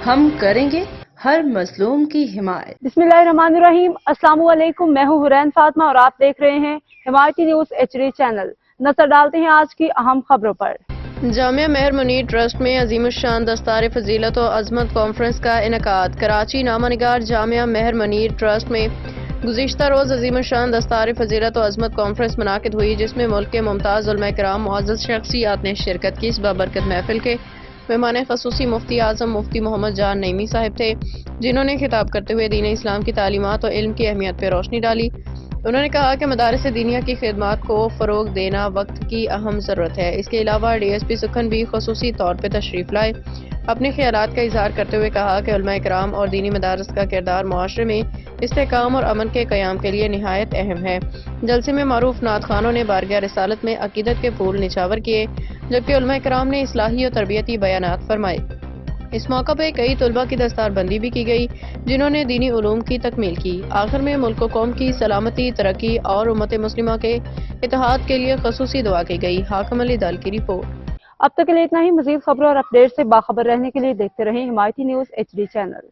ہم کریں گے ہر مظلوم کی حمایت۔ بسم اللہ الرحمن الرحیم۔ السلام علیکم، میں ہوں حرین فاطمہ اور آپ دیکھ رہے ہیں حمایتی نیوز HD چینل۔ نظر ڈالتے ہیں آج کی اہم خبروں پر۔ جامعہ مہر منیر ٹرسٹ میں عظیم الشان دستار فضیلت و عظمت کانفرنس کا انعقاد۔ کراچی نامہ نگار جامعہ مہر منیر ٹرسٹ میں گزشتہ روز عظیم الشان دستار فضیلت و عظمت کانفرنس منعقد ہوئی، جس میں ملک کے ممتاز علماء کرام معزز شخصیات نے شرکت کی۔ اس بابرکت محفل کے مہمان خصوصی مفتی اعظم مفتی محمد جان نعیمی صاحب تھے، جنہوں نے خطاب کرتے ہوئے دین اسلام کی تعلیمات اور علم کی اہمیت پہ روشنی ڈالی۔ انہوں نے کہا کہ مدارس دینیہ کی خدمات کو فروغ دینا وقت کی اہم ضرورت ہے۔ اس کے علاوہ DSP سکھن بھی خصوصی طور پہ تشریف لائے۔ اپنے خیالات کا اظہار کرتے ہوئے کہا کہ علماء کرام اور دینی مدارس کا کردار معاشرے میں استحکام اور امن کے قیام کے لیے نہایت اہم ہے۔ جلسے میں معروف نعت خوانوں نے بارگاہ رسالت میں عقیدت کے پھول نچھاور کیے، جبکہ علماء کرام نے اصلاحی اور تربیتی بیانات فرمائے۔ اس موقع پہ کئی طلباء کی دستار بندی بھی کی گئی، جنہوں نے دینی علوم کی تکمیل کی۔ آخر میں ملک و قوم کی سلامتی، ترقی اور امت مسلمہ کے اتحاد کے لیے خصوصی دعا کی گئی۔ حاکم علی دل کی رپورٹ۔ اب تک کے لیے اتنا ہی۔ مزید خبروں اور اپڈیٹ سے باخبر رہنے کے لیے دیکھتے رہیں حمایتی نیوز HD چینل۔